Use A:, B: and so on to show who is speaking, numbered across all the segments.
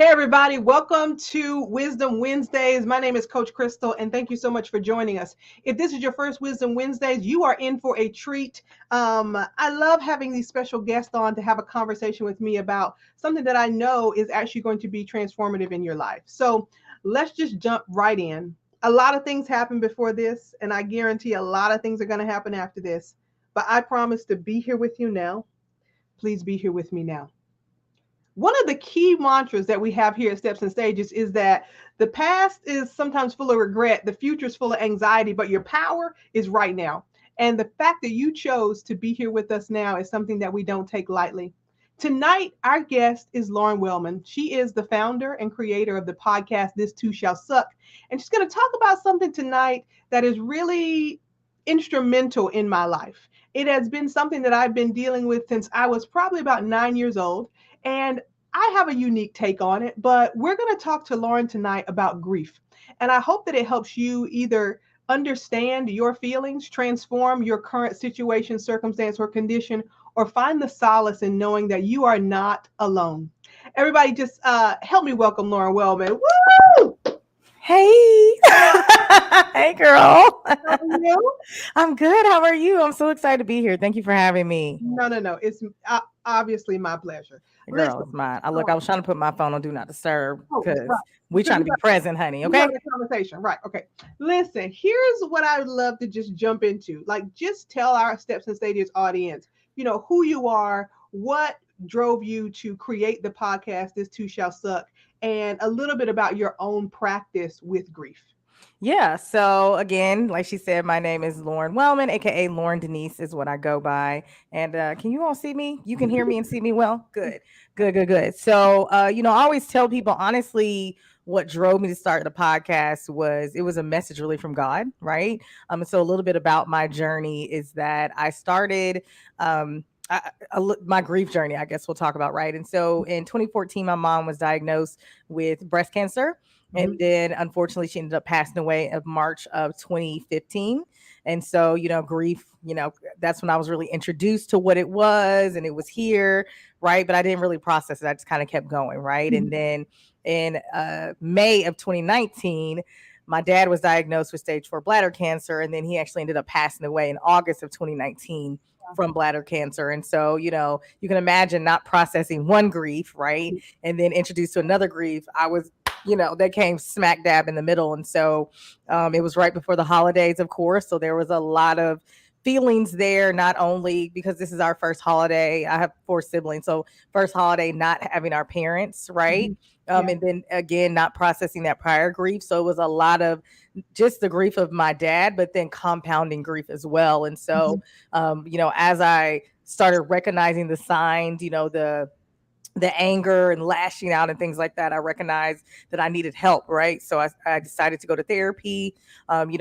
A: Hey, everybody. Welcome to Wisdom Wednesdays. My name is Coach Christal, and thank you so much for joining us. If this is your first Wisdom Wednesdays, you are in for a treat. I love having these special guests on to have a conversation with me about something that I know is actually going to be transformative in your life. So let's just jump right in. A lot of things happened before this, and I guarantee a lot of things are going to happen after this. But I promise to be here with you now. Please be here with me now. One of the key mantras that we have here at Steps and Stages is that the past is sometimes full of regret, the future is full of anxiety, but your power is right now. And the fact that you chose to be here with us now is something that we don't take lightly. Tonight, our guest is Loryn Wellman. She is the founder and creator of the podcast This Too Shall Suck. And she's going to talk about something tonight that is really instrumental in my life. It has been something that I've been dealing with since I was probably about 9 years old. And I have a unique take on it, but we're going to talk to Loryn tonight about grief. And I hope that it helps you either understand your feelings, transform your current situation, circumstance, or condition, or find the solace in knowing that you are not alone. Everybody just help me welcome Loryn Wellman. Woo!
B: Hey. Hey, girl.
A: How are you?
B: I'm good. How are you? I'm so excited to be here. Thank you for having me.
A: No. It's obviously my pleasure.
B: Girl, it's mine. I was trying to put my phone on Do Not Disturb because
A: right.
B: we're trying to be present, honey. Okay.
A: Conversation. Right. Okay. Listen, here's what I would love to just jump into. Like, just tell our Steps and Stages audience, who you are, what drove you to create the podcast, This Too Shall Suck, and a little bit about your own practice with grief.
B: Yeah. So again, like she said, my name is Loryn Wellman, aka Lauren Denise is what I go by. And can you all see me? You can hear me and see me well? Good. So I always tell people honestly, what drove me to start the podcast was it was a message really from God, right? And so a little bit about my journey is that I started my grief journey, I guess we'll talk about, right? And so in 2014, my mom was diagnosed with breast cancer. And then unfortunately, she ended up passing away in March of 2015. And so, grief, that's when I was really introduced to what it was and it was here, right? But I didn't really process it. I just kind of kept going, right? And then in May of 2019, my dad was diagnosed with stage 4 bladder cancer. And then he actually ended up passing away in August of 2019 from bladder cancer. And so, you can imagine not processing one grief, right? And then introduced to another grief. I was that came smack dab in the middle. And so it was right before the holidays, of course. So there was a lot of feelings there, not only because this is our first holiday. I have 4 siblings. So first holiday, not having our parents, right? And then again, not processing that prior grief. So it was a lot of just the grief of my dad, but then compounding grief as well. And so, as I started recognizing the signs, the anger and lashing out and things like that, I recognized that I needed help, right? So I decided to go to therapy,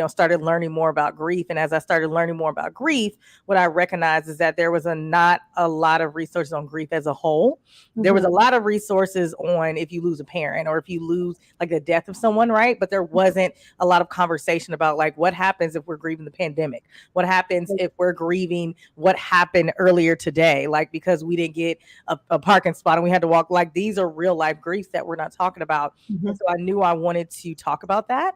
B: started learning more about grief. And as I started learning more about grief, what I recognized is that there was not a lot of resources on grief as a whole. There was a lot of resources on if you lose a parent or if you lose like the death of someone, right? But there wasn't a lot of conversation about like what happens if we're grieving the pandemic? What happens if we're grieving what happened earlier today? Like because we didn't get a parking spot and we had to walk, like these are real life griefs that we're not talking about. And so I knew I wanted to talk about that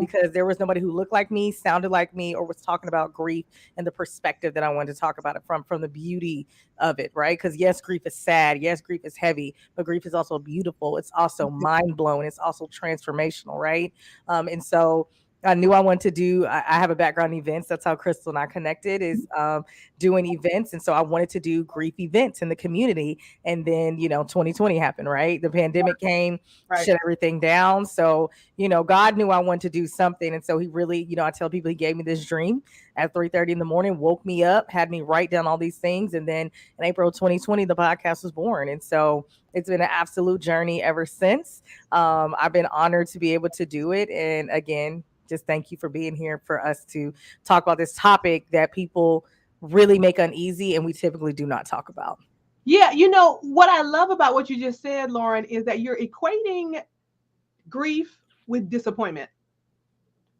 B: because there was nobody who looked like me, sounded like me, or was talking about grief and the perspective that I wanted to talk about it from the beauty of it, right? Because yes, grief is sad. Yes, grief is heavy, but grief is also beautiful. It's also mind blowing. It's also transformational, right? And so I knew I wanted to do, I have a background in events. That's how Christal and I connected, is doing events. And so I wanted to do grief events in the community. And then, 2020 happened, right? The pandemic came, shut everything down. So, God knew I wanted to do something. And so he really, I tell people he gave me this dream at 3:30 in the morning, woke me up, had me write down all these things. And then in April 2020, the podcast was born. And so it's been an absolute journey ever since. I've been honored to be able to do it. And again, just thank you for being here for us to talk about this topic that people really make uneasy and we typically do not talk about.
A: Yeah, what I love about what you just said, Loryn, is that you're equating grief with disappointment,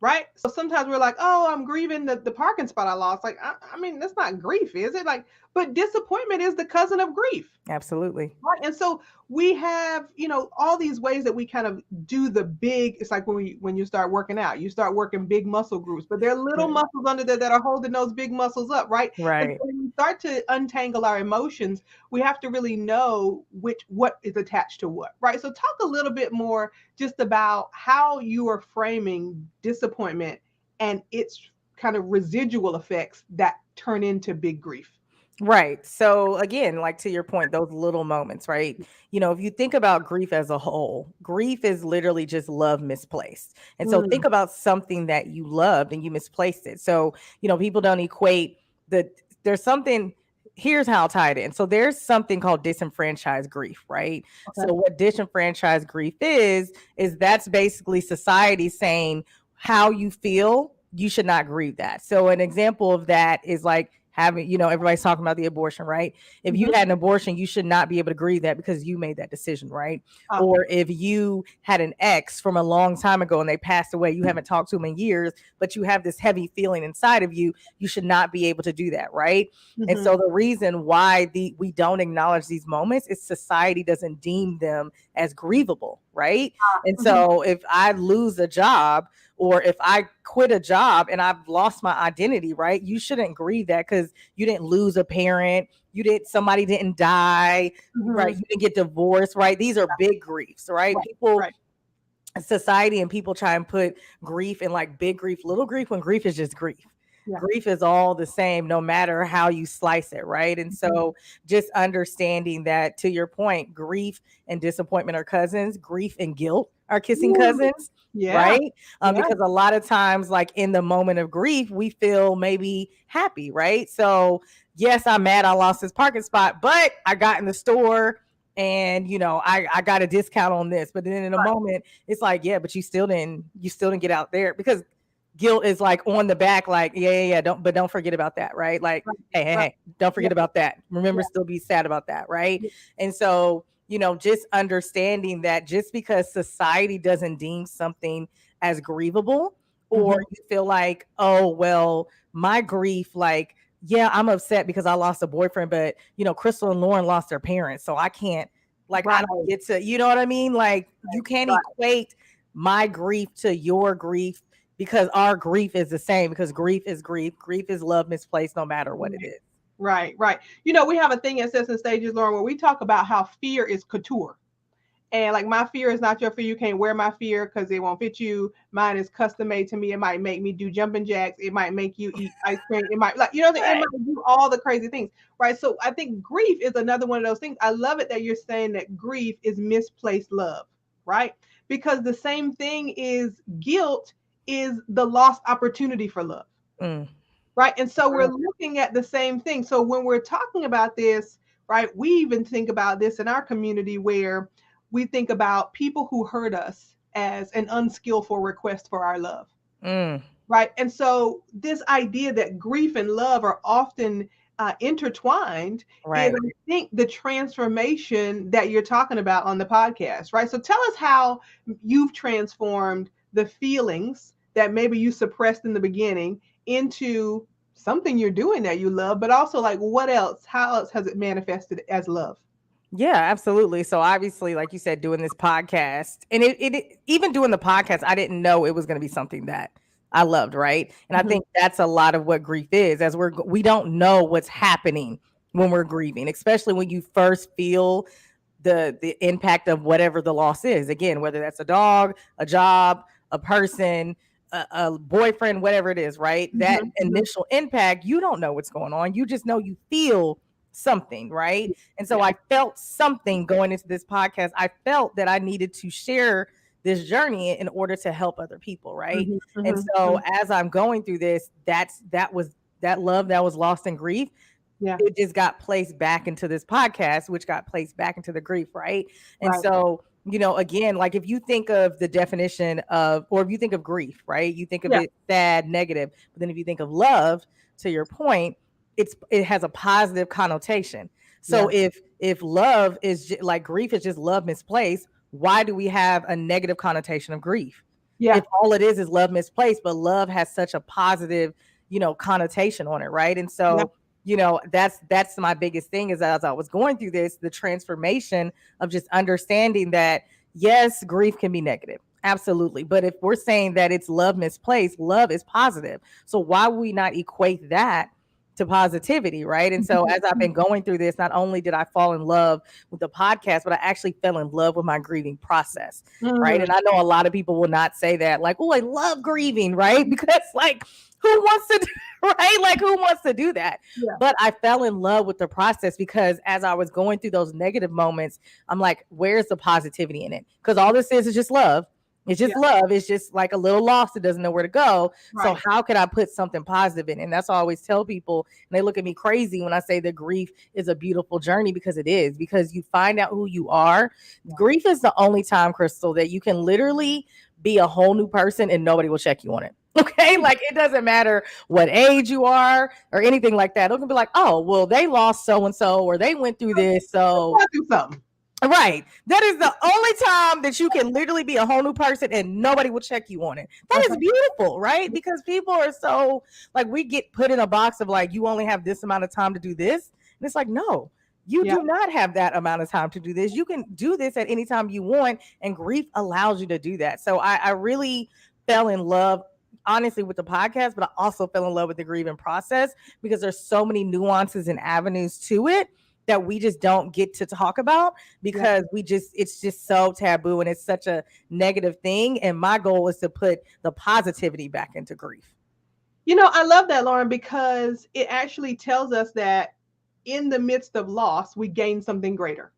A: right? So sometimes we're like, oh, I'm grieving the parking spot I lost. Like, I mean, that's not grief, is it? Like, but disappointment is the cousin of grief.
B: Absolutely.
A: Right. And so we have, all these ways that we kind of do the big, it's like when you start working out, you start working big muscle groups, but there are little muscles under there that are holding those big muscles up, right? And
B: Right.
A: so when we start to untangle our emotions, we have to really know what is attached to what, right? So talk a little bit more just about how you are framing disappointment and its kind of residual effects that turn into big grief.
B: Right. So again, like to your point, those little moments, right? If you think about grief as a whole, grief is literally just love misplaced. And so think
A: Mm,
B: about something that you loved and you misplaced it. So, people don't equate there's something, here's how I'll tie it in. So there's something called disenfranchised grief, right?
A: okay.
B: So what disenfranchised grief is that's basically society saying how you feel, you should not grieve that. So an example of that is like having, everybody's talking about the abortion, right? If you
A: Mhm.
B: had an abortion, you should not be able to grieve that because you made that decision, right?
A: Ah,
B: Or if you had an ex from a long time ago and they passed away, you haven't talked to them in years, but you have this heavy feeling inside of you, you should not be able to do that, right? And
A: mhm.
B: so the reason why we don't acknowledge these moments is society doesn't deem them as grievable, right? And
A: Mhm.
B: so if I lose a job, or if I quit a job and I've lost my identity, right? You shouldn't grieve that because you didn't lose a parent, somebody didn't die, right?
A: Mhm.
B: You didn't get divorced, right? These are big griefs, right?
A: Right,
B: People,
A: right.
B: society and people try and put grief in like big grief, little grief, when grief is just grief.
A: Yeah.
B: Grief is all the same, no matter how you slice it, right? And
A: Mhm.
B: so just understanding that, to your point, grief and disappointment are cousins, grief and guilt are kissing
A: Ooh,
B: cousins,
A: yeah,
B: right?
A: yeah.
B: Because a lot of times, like in the moment of grief, we feel maybe happy, right? So, yes, I'm mad I lost this parking spot, but I got in the store and I got a discount on this. But then in a moment, it's like, yeah, but you still didn't get out there, because guilt is like on the back, like, yeah, don't forget about that, right? Like,
A: Right, right.
B: hey, don't
A: Yeah,
B: forget about that. Remember,
A: yeah,
B: still be sad about that, right?
A: yeah.
B: And so, just understanding that just because society doesn't deem something as grievable, or
A: Mhm.
B: you feel like, oh, well, my grief, like, yeah, I'm upset because I lost a boyfriend, but Christal and Loryn lost their parents, so I can't, like, I
A: Right,
B: don't get to, you know what I mean? Like, you can't
A: right,
B: equate my grief to your grief, because our grief is the same, because grief is grief. Grief is love misplaced, no matter what it
A: right,
B: is.
A: right, right. We have a thing at Sets and Stages, Lauren, where we talk about how fear is couture. And like, my fear is not your fear. You can't wear my fear because it won't fit you. Mine is custom made to me. It might make me do jumping jacks. It might make you eat ice cream. It might, like, it
B: Right.
A: might do all the crazy things, right? So I think grief is another one of those things. I love it that you're saying that grief is misplaced love, right? Because the same thing is guilt is the lost opportunity for love,
B: Mm.
A: right? And so we're
B: Right.
A: looking at the same thing. So when we're talking about this, right, we even think about this in our community, where we think about people who hurt us as an unskillful request for our love,
B: Mm.
A: right? And so this idea that grief and love are often intertwined is,
B: Right.
A: I think, the transformation that you're talking about on the podcast, right? So tell us how you've transformed the feelings that maybe you suppressed in the beginning into something you're doing that you love, but also, like, what else? How else has it manifested as love?
B: Yeah, absolutely. So obviously, like you said, doing this podcast, and even doing the podcast, I didn't know it was going to be something that I loved, right? And I
A: Mhm.
B: think that's a lot of what grief is, as we don't know what's happening when we're grieving, especially when you first feel the impact of whatever the loss is. Again, whether that's a dog, a job, a person, a boyfriend, whatever it is, right? That
A: Mhm. Mhm.
B: initial impact, you don't know what's going on. You just know you feel something, right? And so
A: Yeah.
B: I felt something going into this podcast. I felt that I needed to share this journey in order to help other people, right?
A: Mhm.
B: And
A: Mhm.
B: so
A: Mhm.
B: as I'm going through this, that was that love that was lost in grief,
A: Yeah.
B: it just got placed back into this podcast, which got placed back into the grief, right? And
A: Right.
B: so, again, like if you think of the definition of, or if you think of grief, right? You think of
A: Yeah.
B: it sad, negative, but then if you think of love, to your point, it has a positive connotation. So
A: Yeah.
B: if love is like grief is just love misplaced, why do we have a negative connotation of grief?
A: Yeah.
B: if all it is love misplaced, but love has such a positive, connotation on it, right? And
A: Yeah.
B: so, that's my biggest thing is as I was going through this, the transformation of just understanding that yes, grief can be negative. Absolutely. But if we're saying that it's love misplaced, love is positive. So why would we not equate that to positivity, right? And so as I've been going through this, not only did I fall in love with the podcast, but I actually fell in love with my grieving process, right? And I know a lot of people will not say that, like, oh, I love grieving, right? Because like, who wants to do, right? Like, who wants to do that?
A: Yeah.
B: But I fell in love with the process because as I was going through those negative moments, I'm like, where's the positivity in it? Because all this is just love. It's just love. It's just like a little lost that doesn't know where to go. Right. So how could I put something positive in? And that's what I always tell people. And they look at me crazy when I say that grief is a beautiful journey, because it is, because you find out who you are. Grief is the only time, Christal, that you can literally be a whole new person and nobody will check you on it. Okay. Like it doesn't matter what age you are or anything like that. It can be like, oh, well, they lost so-and-so or they went through this. So
A: do something.
B: Right. That is the only time that you can literally be a whole new person and nobody will check you on it. That is beautiful, right? Because people are so like, we get put in a box of like, you only have this amount of time to do this. And it's like, no, you do not have that amount of time to do this. You can do this at any time you want. And grief allows you to do that. So I really fell in love, honestly, with the podcast, but I also fell in love with the grieving process because there's so many nuances and avenues to it that we just don't get to talk about because it's just so taboo and it's such a negative thing. And my goal is to put the positivity back into grief.
A: I love that, Loryn, because it actually tells us that in the midst of loss, we gain something greater,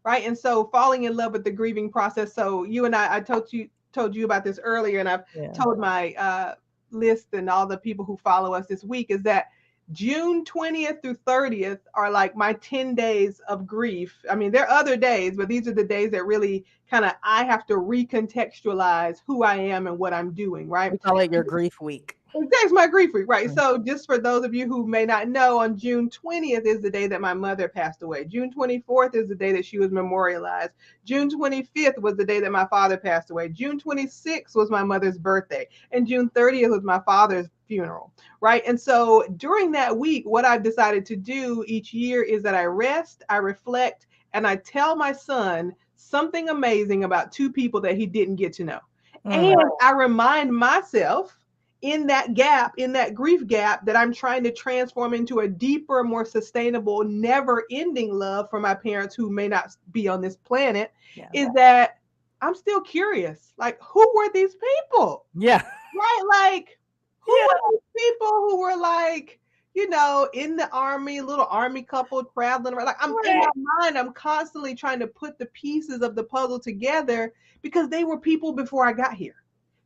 A: right? And so falling in love with the grieving process. So you and I told you about this earlier, and I've told my list and all the people who follow us this week, is that June 20th through 30th are like my 10 days of grief. I mean, there are other days, but these are the days that really kind of, I have to recontextualize who I am and what I'm doing, right?
B: We call it your grief week.
A: That's my grief week, right? So just for those of you who may not know, on June 20th is the day that my mother passed away. June 24th is the day that she was memorialized. June 25th was the day that my father passed away. June 26th was my mother's birthday. And June 30th was my father's funeral, right? And so during that week, what I've decided to do each year is that I rest, I reflect, and I tell my son something amazing about two people that he didn't get to know. And I remind myself in that gap, in that grief gap, that I'm trying to transform into a deeper, more sustainable, never-ending love for my parents who may not be on this planet, is that I'm still curious. Like, who were these people?
B: Yeah.
A: Right? Like, who were these people who were like, in the army, little army couple traveling around? Like, in my mind, I'm constantly trying to put the pieces of the puzzle together because they were people before I got here.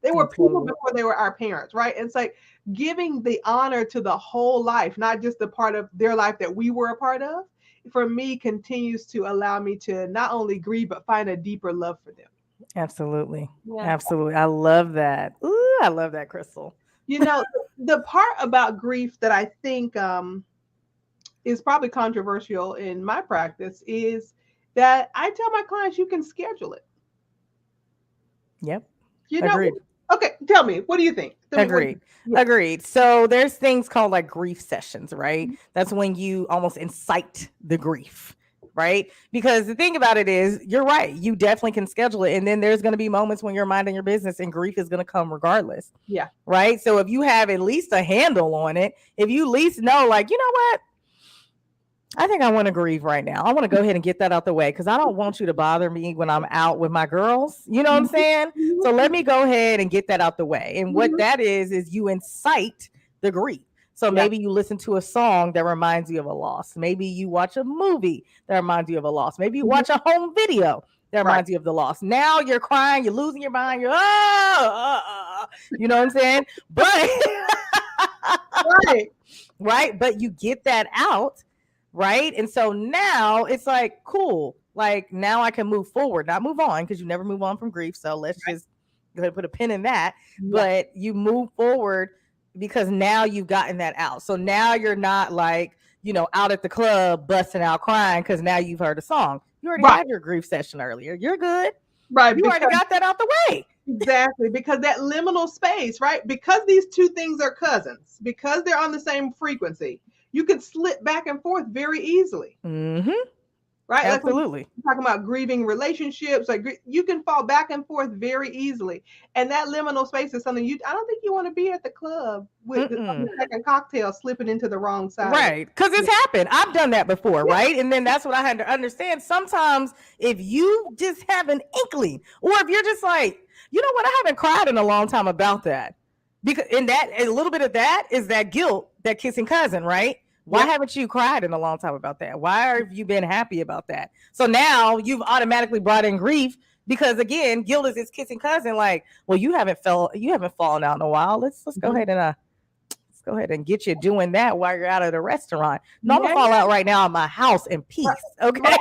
A: They were people before they were our parents, right? And it's like giving the honor to the whole life, not just the part of their life that we were a part of, for me, continues to allow me to not only grieve, but find a deeper love for them.
B: Absolutely. Yeah. Absolutely. I love that. Ooh, I love that, Christal.
A: The part about grief that I think is probably controversial in my practice is that I tell my clients you can schedule it.
B: Yep. Agreed.
A: Okay, tell me, what do you think?
B: Agreed. Agreed. So there's things called like grief sessions, right? That's when you almost incite the grief, right? Because the thing about it is, you're right. You definitely can schedule it. And then there's going to be moments when you're minding your business and grief is going to come regardless.
A: Yeah.
B: Right. So if you have at least a handle on it, if you at least know, like, you know what? I think I want to grieve right now. I want to go ahead and get that out the way because I don't want you to bother me when I'm out with my girls. You know what I'm saying? So let me go ahead and get that out the way. And what that is you incite the grief. So maybe you listen to a song that reminds you of a loss. Maybe you watch a movie that reminds you of a loss. Maybe you watch a home video that reminds you of the loss. Now you're crying, you're losing your mind, you're you know what I'm saying? But right. But you get that out. Right. And so now it's like, cool. Like now I can move forward, not move on, because you never move on from grief. So let's just go ahead and put a pin in that. Yeah. But you move forward because now you've gotten that out. So now you're not like, out at the club busting out crying because now you've heard a song. You already had your grief session earlier. You're good.
A: Right.
B: You already got that out the way.
A: Exactly, because that liminal space, right? Because these two things are cousins, because they're on the same frequency, you could slip back and forth very easily.
B: Mm-hmm.
A: Right? Like when
B: Absolutely.
A: you're talking about grieving relationships, like you can fall back and forth very easily. And that liminal space is something I don't think you want to be at the club with the
B: Mm-mm.
A: second cocktail slipping into the wrong side of it.
B: Right. Because it's happened. I've done that before, right? And then that's what I had to understand. Sometimes if you just have an inkling, or if you're just like, you know what, I haven't cried in a long time about that. Because in that, a little bit of that is that guilt, that kissing cousin, right? Why
A: Yep.
B: haven't you cried in a long time about that? Why have you been happy about that? So now you've automatically brought in grief because again, guilt is its kissing cousin. Like, well, you haven't fallen out in a while. Let's go ahead and go ahead and get you doing that while you're out at a restaurant. No, I'm gonna fall out right now in my house in peace. Okay.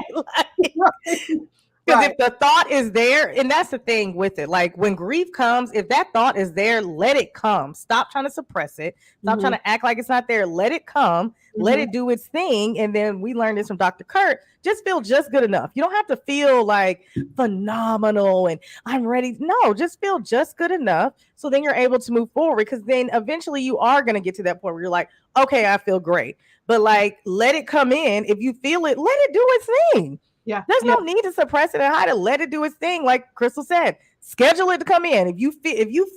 B: Because if the thought is there, and that's the thing with it, like when grief comes, if that thought is there, let it come. Stop trying to suppress it. Stop trying to act like it's not there. Let it come. Let it do its thing. And then we learned this from Dr. Kurt. Just feel just good enough. You don't have to feel like phenomenal and I'm ready. No, just feel just good enough. So then you're able to move forward because then eventually you are going to get to that point where you're like, okay, I feel great. But like, let it come in. If you feel it, let it do its thing.
A: Yeah.
B: There's no need to suppress it and hide it. Let it do its thing. Like Christal said, schedule it to come in. If you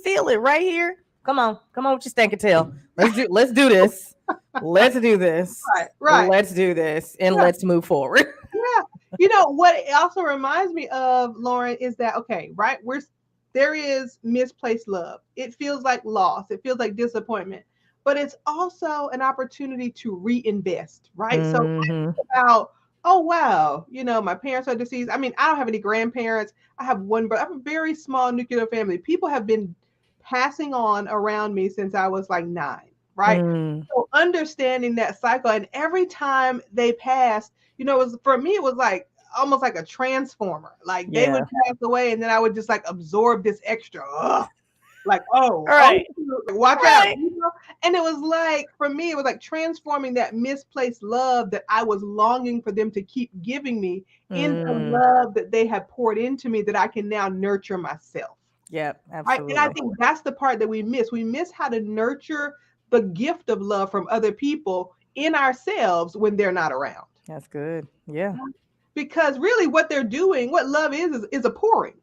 B: feel it right here, come on with your stinking tail. Let's do this. Let's do this.
A: Right.
B: Let's do this and let's move forward.
A: Yeah. You know what it also reminds me of, Loryn, is that okay, right? There is misplaced love. It feels like loss. It feels like disappointment. But it's also an opportunity to reinvest, right? So think about, oh wow, my parents are deceased. I mean, I don't have any grandparents. I have one brother. I have a very small nuclear family. People have been passing on around me since I was like 9, right? So understanding that cycle, and every time they passed, for me, it was like almost like a transformer. Like they would pass away, and then I would just like absorb this extra. Like, watch out. And it was like, for me, it was like transforming that misplaced love that I was longing for them to keep giving me into love that they have poured into me that I can now nurture myself.
B: Yep, absolutely.
A: Right? And I think that's the part that we miss. We miss how to nurture the gift of love from other people in ourselves when they're not around.
B: That's good. Yeah.
A: Because really what they're doing, what love is a pouring.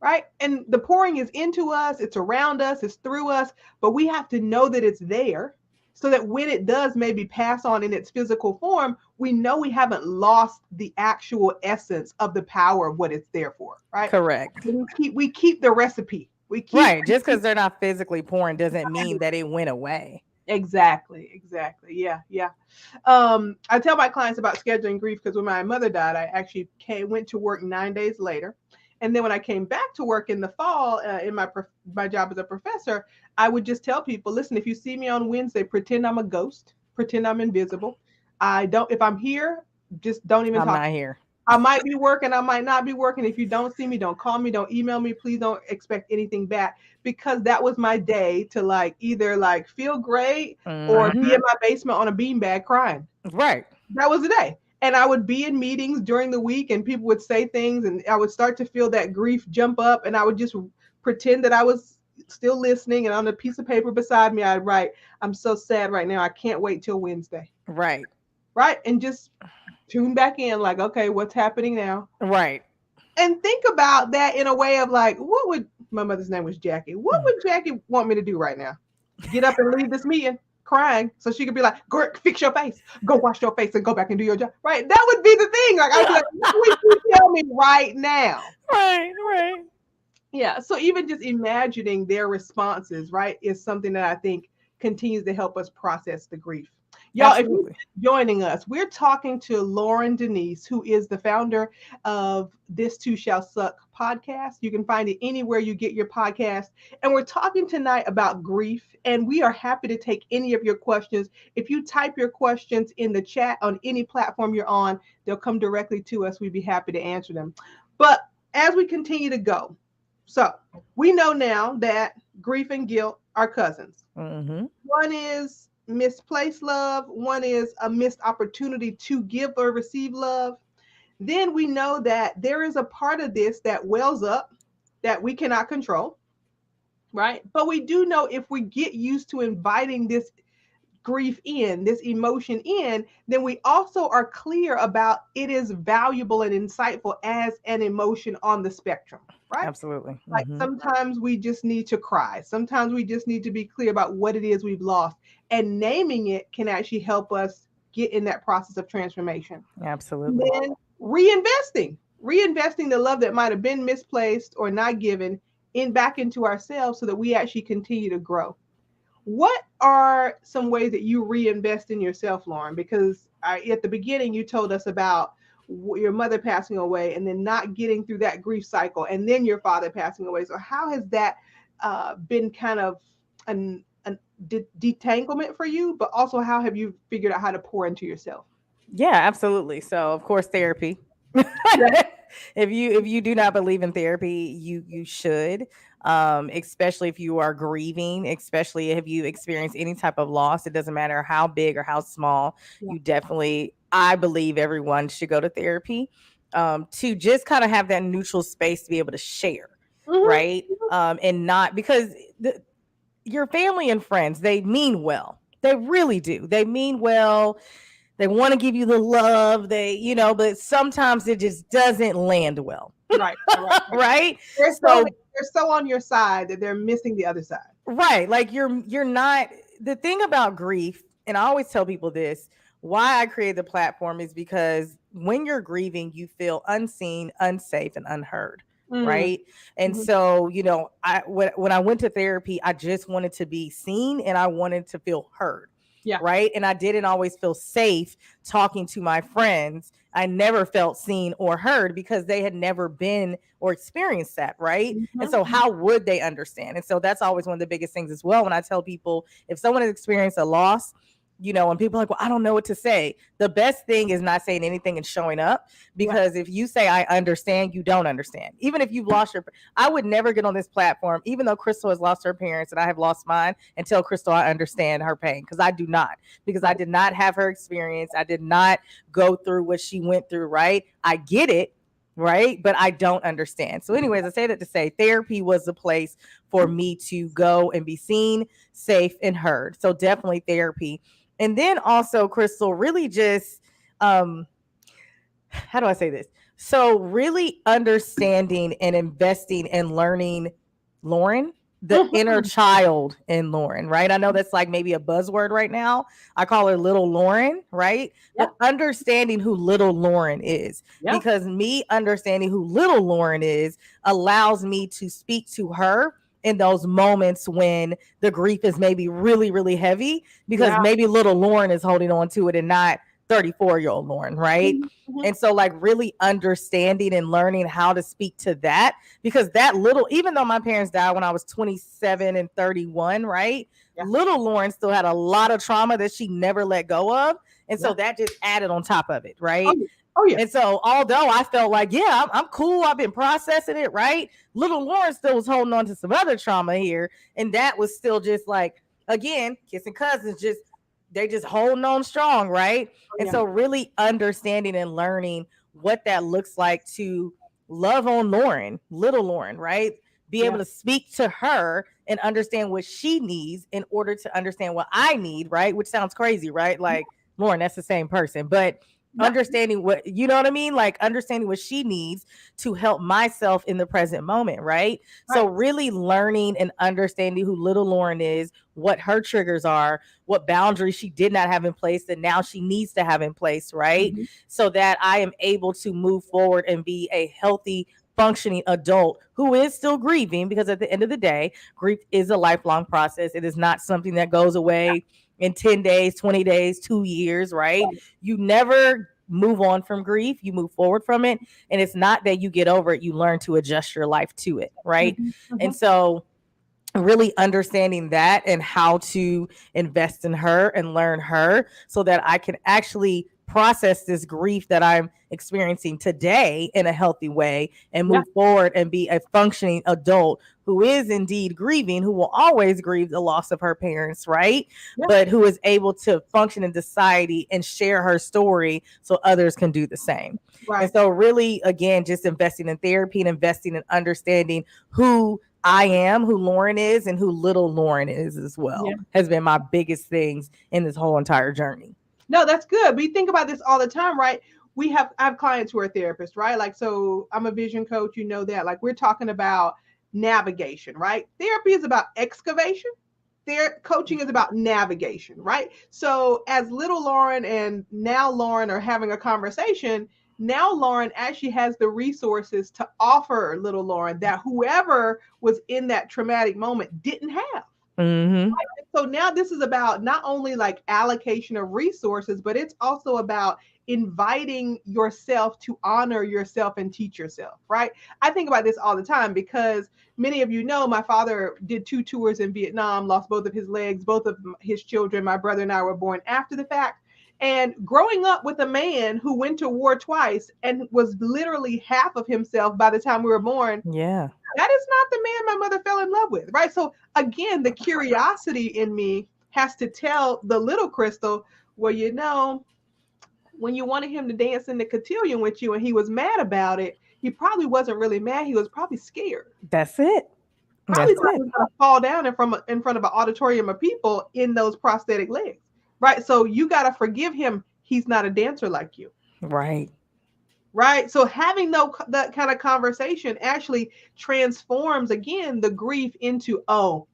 A: Right? And the pouring is into us, it's around us, it's through us, but we have to know that it's there so that when it does maybe pass on in its physical form, we know we haven't lost the actual essence of the power of what it's there for, right?
B: Correct.
A: We keep the recipe.
B: Right. Just because they're not physically pouring doesn't mean that it went away.
A: Exactly. Yeah. I tell my clients about scheduling grief because when my mother died, I actually went to work 9 days later. And then when I came back to work in the fall, in my job as a professor, I would just tell people, listen, if you see me on Wednesday, pretend I'm a ghost, pretend I'm invisible. If I'm here, just don't even talk.
B: I'm not here.
A: I might be working, I might not be working. If you don't see me, don't call me, don't email me. Please don't expect anything back, because that was my day to like either like feel great or be in my basement on a beanbag crying.
B: Right.
A: That was the day. And I would be in meetings during the week and people would say things and I would start to feel that grief jump up and I would just pretend that I was still listening. And on a piece of paper beside me, I'd write, I'm so sad right now. I can't wait till Wednesday.
B: Right.
A: Right. And just tune back in like, okay, what's happening now?
B: Right.
A: And think about that in a way of like, my mother's name was Jackie. What would Jackie want me to do right now? Get up and leave this meeting crying so she could be like, go fix your face, go wash your face and go back and do your job. Right. That would be the thing. Like, I'd be like, what would you tell me right now?
B: Right.
A: Yeah. So even just imagining their responses, right, is something that I think continues to help us process the grief. Y'all,
B: absolutely.
A: If you're joining us, we're talking to Loryn Denise, who is the founder of This Too Shall Suck podcast. You can find it anywhere you get your podcast. And we're talking tonight about grief, and we are happy to take any of your questions. If you type your questions in the chat on any platform you're on, they'll come directly to us. We'd be happy to answer them. But as we continue to go, so we know now that grief and guilt are cousins. One is misplaced love. One is a missed opportunity to give or receive love. Then we know that there is a part of this that wells up that we cannot control, right? But we do know if we get used to inviting this grief in, this emotion in, then we also are clear about it is valuable and insightful as an emotion on the spectrum, right?
B: Absolutely.
A: Like sometimes we just need to cry. Sometimes we just need to be clear about what it is we've lost. And naming it can actually help us get in that process of transformation.
B: Absolutely.
A: And then reinvesting the love that might have been misplaced or not given in back into ourselves so that we actually continue to grow. What are some ways that you reinvest in yourself, Loryn? Because at the beginning, you told us about your mother passing away and then not getting through that grief cycle and then your father passing away. So how has that been kind of an detanglement for you, but also how have you figured out how to pour into yourself?
B: Yeah, absolutely. So of course, therapy. If you do not believe in therapy, you should. Especially if you are grieving, especially if you experience any type of loss, it doesn't matter how big or how small.
A: Yeah.
B: You definitely, I believe everyone should go to therapy, to just kind of have that neutral space to be able to share, right? And not because your family and friends, they mean well. They really do. They mean well. They want to give you the love. But sometimes it just doesn't land well.
A: Right.
B: Right.
A: They're so on your side that they're missing the other side.
B: Right. Like you're not, the thing about grief, and I always tell people this, why I created the platform is because when you're grieving, you feel unseen, unsafe, and unheard. Right. And so, when I went to therapy, I just wanted to be seen and I wanted to feel heard.
A: Yeah.
B: Right. And I didn't always feel safe talking to my friends. I never felt seen or heard because they had never been or experienced that. Right. And so how would they understand? And so that's always one of the biggest things as well. When I tell people, if someone has experienced a loss, and people are like, well, I don't know what to say. The best thing is not saying anything and showing up, because if you say, I understand, you don't understand. Even if you've lost I would never get on this platform, even though Christal has lost her parents and I have lost mine, and tell Christal I understand her pain, because I do not, because I did not have her experience. I did not go through what she went through. Right. I get it. Right. But I don't understand. So anyways, I say that to say therapy was the place for me to go and be seen, safe, and heard. So definitely therapy. And then also, Christal, really just, how do I say this? So really understanding and investing and learning Loryn, the inner child in Loryn, right? I know that's like maybe a buzzword right now. I call her little Loryn, right? Yeah. But understanding who little Loryn is, because me understanding who little Loryn is allows me to speak to her in those moments when the grief is maybe really, really heavy, because maybe little Loryn is holding on to it and not 34-year-old Loryn, right? And so like really understanding and learning how to speak to that, because that little, even though my parents died when I was 27 and 31, right? Little Loryn still had a lot of trauma that she never let go of. And so that just added on top of it, right?
A: Oh, yeah.
B: And so although I felt like, I'm cool, I've been processing it, right? Little Loryn still was holding on to some other trauma here. And that was still just like, again, kissing cousins, they just holding on strong, right? And so really understanding and learning what that looks like to love on Loryn, little Loryn, right? Be able to speak to her and understand what she needs in order to understand what I need, right? Which sounds crazy, right? Like, Loryn, that's the same person, but understanding what, you know what I mean? Like understanding what she needs to help myself in the present moment, right? So really learning and understanding who little Loryn is, what her triggers are, what boundaries she did not have in place that now she needs to have in place, right? So that I am able to move forward and be a healthy, functioning adult who is still grieving, because at the end of the day, grief is a lifelong process. It is not something that goes away in 10 days, 20 days, 2 years, right? You never move on from grief. You move forward from it. And it's not that you get over it. You learn to adjust your life to it, right? And so really understanding that and how to invest in her and learn her so that I can actually process this grief that I'm experiencing today in a healthy way and move forward and be a functioning adult who is indeed grieving, who will always grieve the loss of her parents, right? But who is able to function in society and share her story so others can do the same. And so really, again, just investing in therapy and investing in understanding who I am, who Loryn is, and who little Loryn is as well, has been my biggest things in this whole entire journey.
A: No, that's good. We think about this all the time, right? I have clients who are therapists, right? Like, so I'm a vision coach, you know that. Like, we're talking about navigation, right? Therapy is about excavation. Coaching is about navigation, right? So as little Loryn and now Loryn are having a conversation, now Loryn actually has the resources to offer little Loryn that whoever was in that traumatic moment didn't have.
B: Mm-hmm.
A: Right? So now this is about not only like allocation of resources, but it's also about inviting yourself to honor yourself and teach yourself, right? I think about this all the time because many of you know my father did 2 tours in Vietnam, lost both of his legs, both of his children. My brother and I were born after the fact. And growing up with a man who went to war twice and was literally half of himself by the time we were born.
B: Yeah.
A: That is not the man my mother fell in love with, right? So again, the curiosity in me has to tell the little Christal, well, you know, when you wanted him to dance in the cotillion with you and he was mad about it, he probably wasn't really mad. He was probably scared.
B: That's it.
A: Probably thought he was going to fall down in front of an auditorium of people in those prosthetic legs, right? So you got to forgive him. He's not a dancer like you.
B: Right.
A: Right. So having that kind of conversation actually transforms, again, the grief into, oh,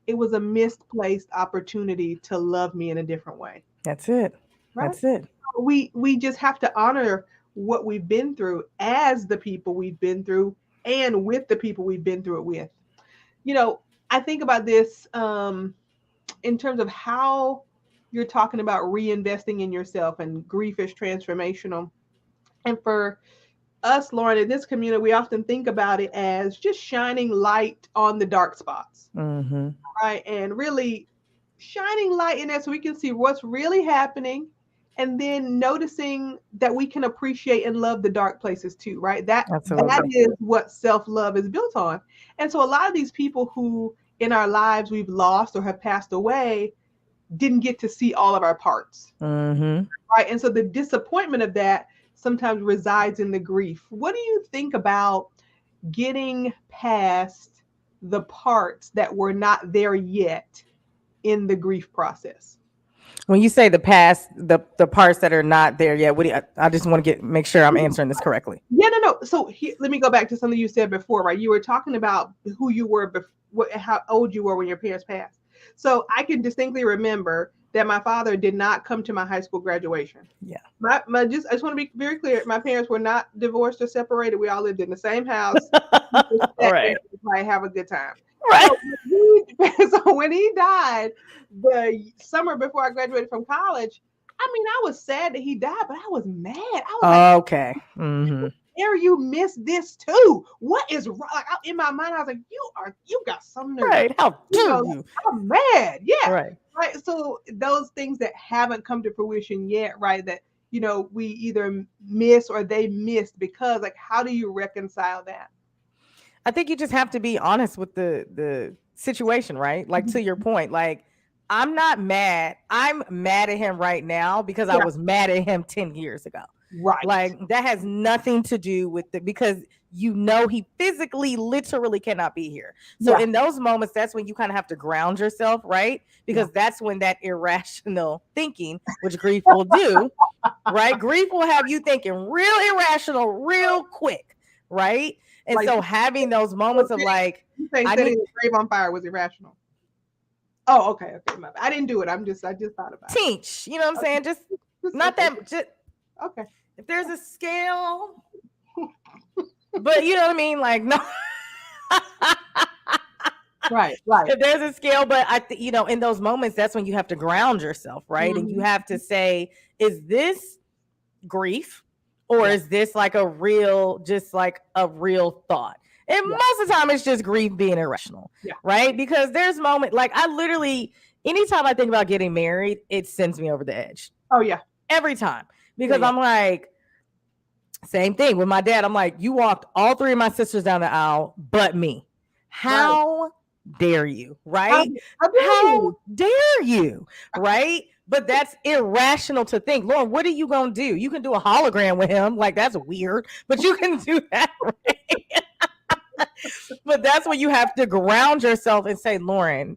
A: it was a misplaced opportunity to love me in a different way.
B: That's it. Right? That's it.
A: We just have to honor what we've been through as the people we've been through and with the people we've been through it with. You know, I think about this in terms of how you're talking about reinvesting in yourself, and grief is transformational. And for us, Loryn, in this community, we often think about it as just shining light on the dark spots, right? And really shining light in there so we can see what's really happening, and then noticing that we can appreciate and love the dark places too, right? That is what self-love is built on. And so a lot of these people who in our lives we've lost or have passed away didn't get to see all of our parts, right? And so the disappointment of that sometimes resides in the grief. What do you think about getting past the parts that were not there yet in the grief process?
B: When you say the past, the parts that are not there yet, I just want to make sure I'm answering this correctly.
A: Yeah, no. So let me go back to something you said before, right? You were talking about who you were, how old you were when your parents passed. So I can distinctly remember that my father did not come to my high school graduation.
B: Yeah.
A: I just want to be very clear. My parents were not divorced or separated. We all lived in the same house.
B: Right.
A: Might have a good time.
B: Right.
A: So when he died the summer before I graduated from college, I mean, I was sad that he died, but I was mad. I was
B: okay.
A: Dare you miss this too? What is wrong? Like, in my mind, I was like, you got something.
B: Right. How dare you?
A: I'm mad. Yeah.
B: Right.
A: Right. So those things that haven't come to fruition yet, right? That, you know, we either miss or they missed, because like, how do you reconcile that?
B: I think you just have to be honest with the situation, right? Like, to your point, like, I'm not mad. I'm mad at him right now because I was mad at him 10 years ago.
A: Right.
B: Like, that has nothing to do with because you know he physically, literally cannot be here. So in those moments, that's when you kind of have to ground yourself, right? Because that's when that irrational thinking, which grief will do, right? Grief will have you thinking real irrational, real quick, right? And like, so having those moments of like,
A: setting the grave on fire was irrational. Oh, okay. I didn't do it. I just thought about it.
B: Teach, you know what I'm saying? Just not that. Just,
A: okay.
B: If there's a scale, but you know what I mean? Like, no.
A: Right.
B: If there's a scale, but you know, in those moments, that's when you have to ground yourself, right? And you have to say, is this grief? Or is this like a real thought? And most of the time it's just grief being irrational, right? Because there's moments, like I literally, anytime I think about getting married, it sends me over the edge.
A: Oh yeah.
B: Every time. Because I'm like, same thing with my dad. I'm like, you walked all three of my sisters down the aisle, but me. How dare you, right? How dare you, right? But that's irrational to think. Lord, what are you going to do? You can do a hologram with him. Like, that's weird, but you can do that, right? But that's when you have to ground yourself and say, Loryn,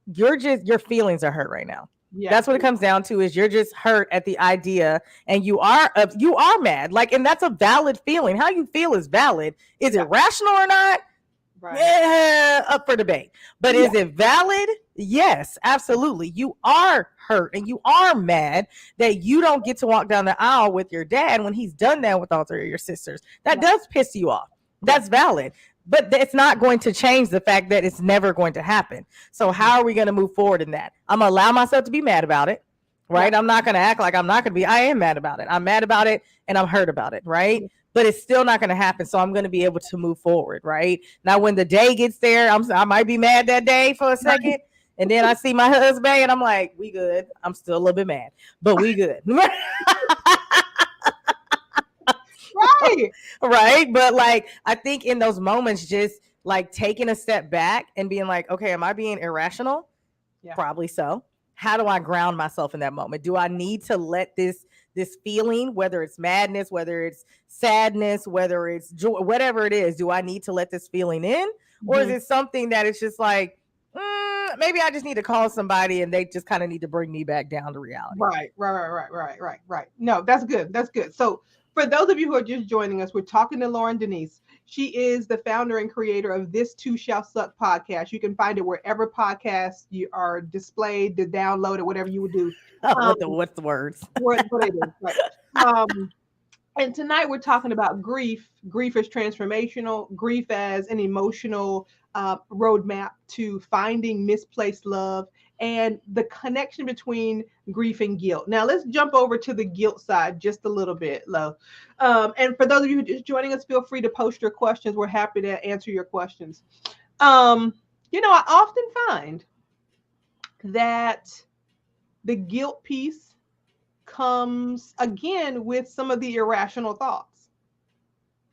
B: your feelings are hurt right now. Yeah. That's what it comes down to, is you're just hurt at the idea, and you are mad. Like, and that's a valid feeling. How you feel is valid. Is it rational or not? Right. Yeah, up for debate. But is it valid? Yes, absolutely. You are hurt and you are mad that you don't get to walk down the aisle with your dad when he's done that with all three of your sisters. That does piss you off. That's valid. But it's not going to change the fact that it's never going to happen. So how are we going to move forward in that? I'm going to allow myself to be mad about it, right? I'm not going to act like I'm not going to be. I am mad about it. I'm mad about it and I'm hurt about it, right? But it's still not going to happen. So I'm going to be able to move forward, right? Now, when the day gets there, I might be mad that day for a second. And then I see my husband and I'm like, we good. I'm still a little bit mad, but we good. Right. But like, I think in those moments, just like taking a step back and being like, okay, am I being irrational? Yeah. Probably so. How do I ground myself in that moment? Do I need to let this feeling, whether it's madness, whether it's sadness, whether it's joy, whatever it is, do I need to let this feeling in? Or is it something that it's just like, maybe I just need to call somebody and they just kind of need to bring me back down to reality? Right. No, that's good. That's good. So for those of you who are just joining us, we're talking to Loryn Denise. She is the founder and creator of This Too Shall Suck podcast. You can find it wherever podcasts you are displayed, to download it, whatever you would do. What's the words? What it is, right. And tonight we're talking about grief. Grief is transformational. Grief as an emotional roadmap to finding misplaced love, and the connection between grief and guilt. Now let's jump over to the guilt side just a little bit, Lo. And for those of you who are just joining us, feel free to post your questions. We're happy to answer your questions. I often find that the guilt piece comes again with some of the irrational thoughts,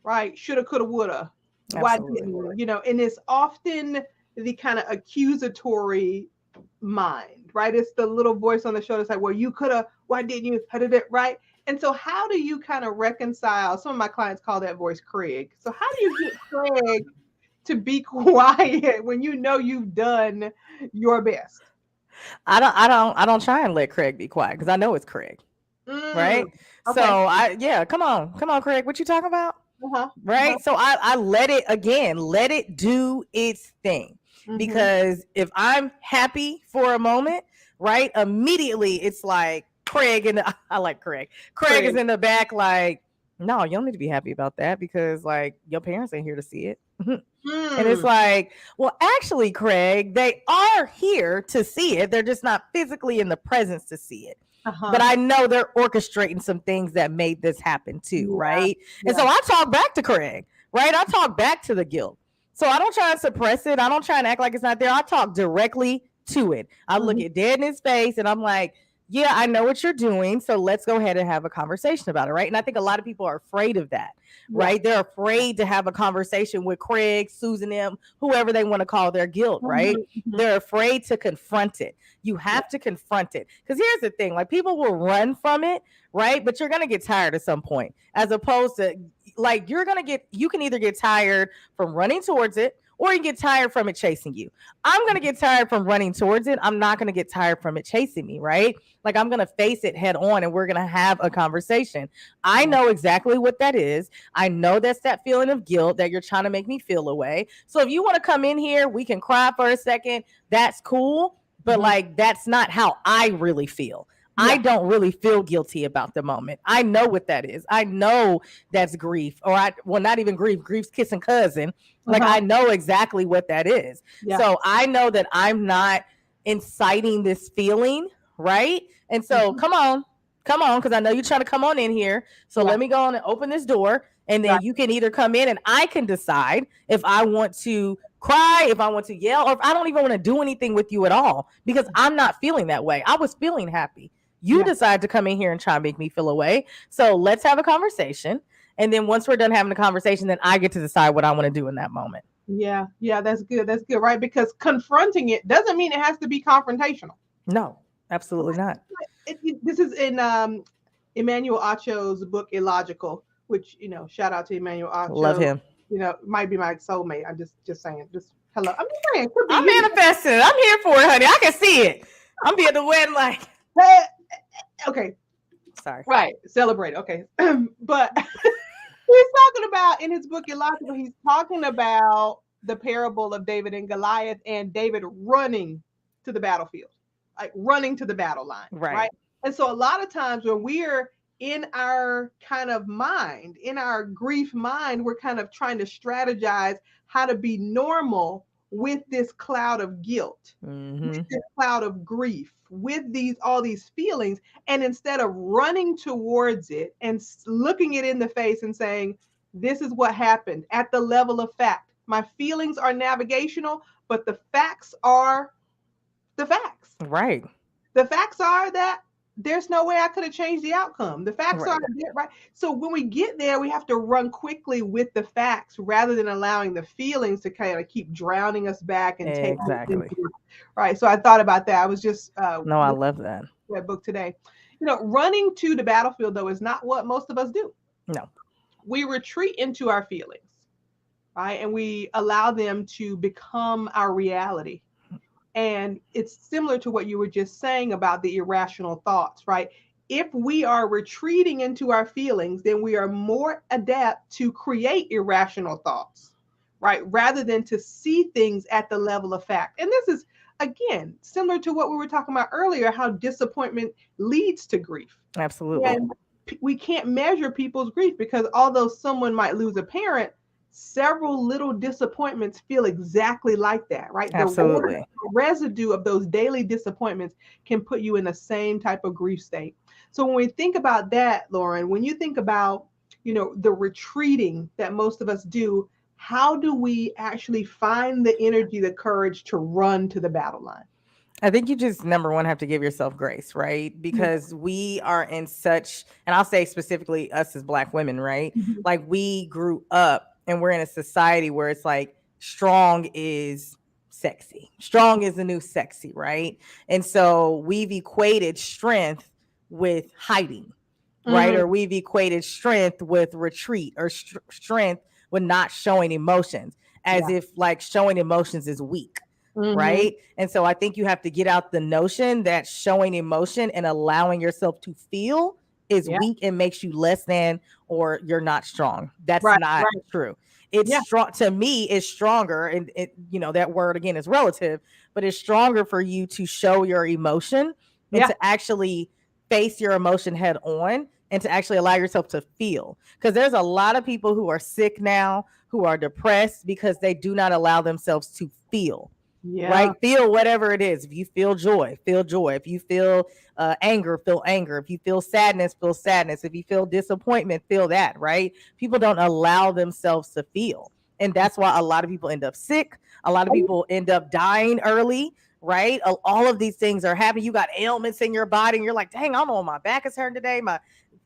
B: right? Shoulda, coulda, woulda. Why didn't you? And it's often the kind of accusatory mind, right? It's the little voice on the shoulder that's like, well, you coulda, why didn't you? How did it, right? And so how do you kind of reconcile? Some of my clients call that voice Craig. So how do you get Craig to be quiet when you know you've done your best? I don't try and let Craig be quiet because I know it's Craig. Right. Okay. So come on, Craig. What you talking about? Right. So I let it do its thing. Because if I'm happy for a moment, right, immediately it's like Craig, and I like Craig. Craig is in the back like, no, you don't need to be happy about that because like your parents ain't here to see it. And it's like, well, actually, Craig, they are here to see it. They're just not physically in the presence to see it. But I know they're orchestrating some things that made this happen too, right? And so I talk back to Craig, right? I talk back to the guilt. So I don't try to suppress it. I don't try and act like it's not there. I talk directly to it. I look it dead in his face and I'm like, yeah, I know what you're doing. So let's go ahead and have a conversation about it, right? And I think a lot of people are afraid of that, right? They're afraid to have a conversation with Craig, Susan, M, whoever they want to call their guilt, right? They're afraid to confront it. You have to confront it. Because here's the thing, like people will run from it, right? But you're going to get tired at some point, as opposed to like you can either get tired from running towards it or you get tired from it chasing you. I'm going to get tired from running towards it. I'm not going to get tired from it chasing me, right? Like I'm going to face it head on and we're going to have a conversation. I know exactly what that is. I know that's that feeling of guilt that you're trying to make me feel away. So if you want to come in here, we can cry for a second. That's cool. But like, that's not how I really feel. I don't really feel guilty about the moment. I know what that is. I know that's grief, not even grief. Grief's kissing cousin. Like I know exactly what that is. So I know that I'm not inciting this feeling, right? And so come on, because I know you're trying to come on in here. So let me go on and open this door, and then you can either come in and I can decide if I want to cry, if I want to yell, or if I don't even want to do anything with you at all, because I'm not feeling that way. I was feeling happy. You decide to come in here and try and make me feel away. So let's have a conversation. And then once we're done having the conversation, then I get to decide what I want to do in that moment.
A: Yeah, that's good. That's good, right? Because confronting it doesn't mean it has to be confrontational.
B: No, absolutely not.
A: This is in Emmanuel Acho's book Illogical, which, shout out to Emmanuel Acho.
B: Love him.
A: Might be my soulmate. I'm just saying. Just hello. I'm just saying.
B: I'm manifesting. I'm here for it, honey. I can see it. I'm being the wedding like.
A: Okay.
B: Sorry.
A: Right. Celebrate. Okay. But he's talking about, in his book Illogical, he's talking about the parable of David and Goliath, and David running to the battlefield, like running to the battle line. Right. And so a lot of times when we're in our kind of mind, in our grief mind, we're kind of trying to strategize how to be normal with this cloud of guilt, with this cloud of grief, with all these feelings. And instead of running towards it and looking it in the face and saying, this is what happened at the level of fact. My feelings are navigational, but the facts are the facts.
B: Right.
A: The facts are that there's no way I could have changed the outcome. The facts are right. So when we get there, we have to run quickly with the facts rather than allowing the feelings to kind of keep drowning us back and take
B: exactly.
A: Right. So I thought about that. I was just
B: no, I love that
A: book today. Running to the battlefield though is not what most of us do.
B: No.
A: We retreat into our feelings, right? And we allow them to become our reality. And it's similar to what you were just saying about the irrational thoughts, right? If we are retreating into our feelings, then we are more adept to create irrational thoughts, right? Rather than to see things at the level of fact. And this is, again, similar to what we were talking about earlier, how disappointment leads to grief.
B: Absolutely.
A: And we can't measure people's grief because although someone might lose a parent, several little disappointments feel exactly like that, right?
B: Absolutely.
A: The residue of those daily disappointments can put you in the same type of grief state. So when we think about that, Loryn, when you think about, the retreating that most of us do, how do we actually find the energy, the courage to run to the battle line?
B: I think you just, number one, have to give yourself grace, right? Because we are in such, and I'll say specifically us as Black women, right? Like we grew up and we're in a society where it's like strong is sexy. Strong is the new sexy, right? And so we've equated strength with hiding, right? Or we've equated strength with retreat, or strength with not showing emotions, as if like showing emotions is weak. Right. And so I think you have to get out the notion that showing emotion and allowing yourself to feel is weak and makes you less than, or you're not strong. That's not true. It's strong. To me, it's stronger. And that word again is relative, but it's stronger for you to show your emotion and to actually face your emotion head on and to actually allow yourself to feel. Because there's a lot of people who are sick now, who are depressed because they do not allow themselves to feel. Right? Feel whatever it is. If you feel joy, feel joy. If you feel anger, feel anger. If you feel sadness, feel sadness. If you feel disappointment, feel that, right? People don't allow themselves to feel. And that's why a lot of people end up sick. A lot of people end up dying early, right? All of these things are happening. You got ailments in your body and you're like, dang, I don't know, my back is hurting today.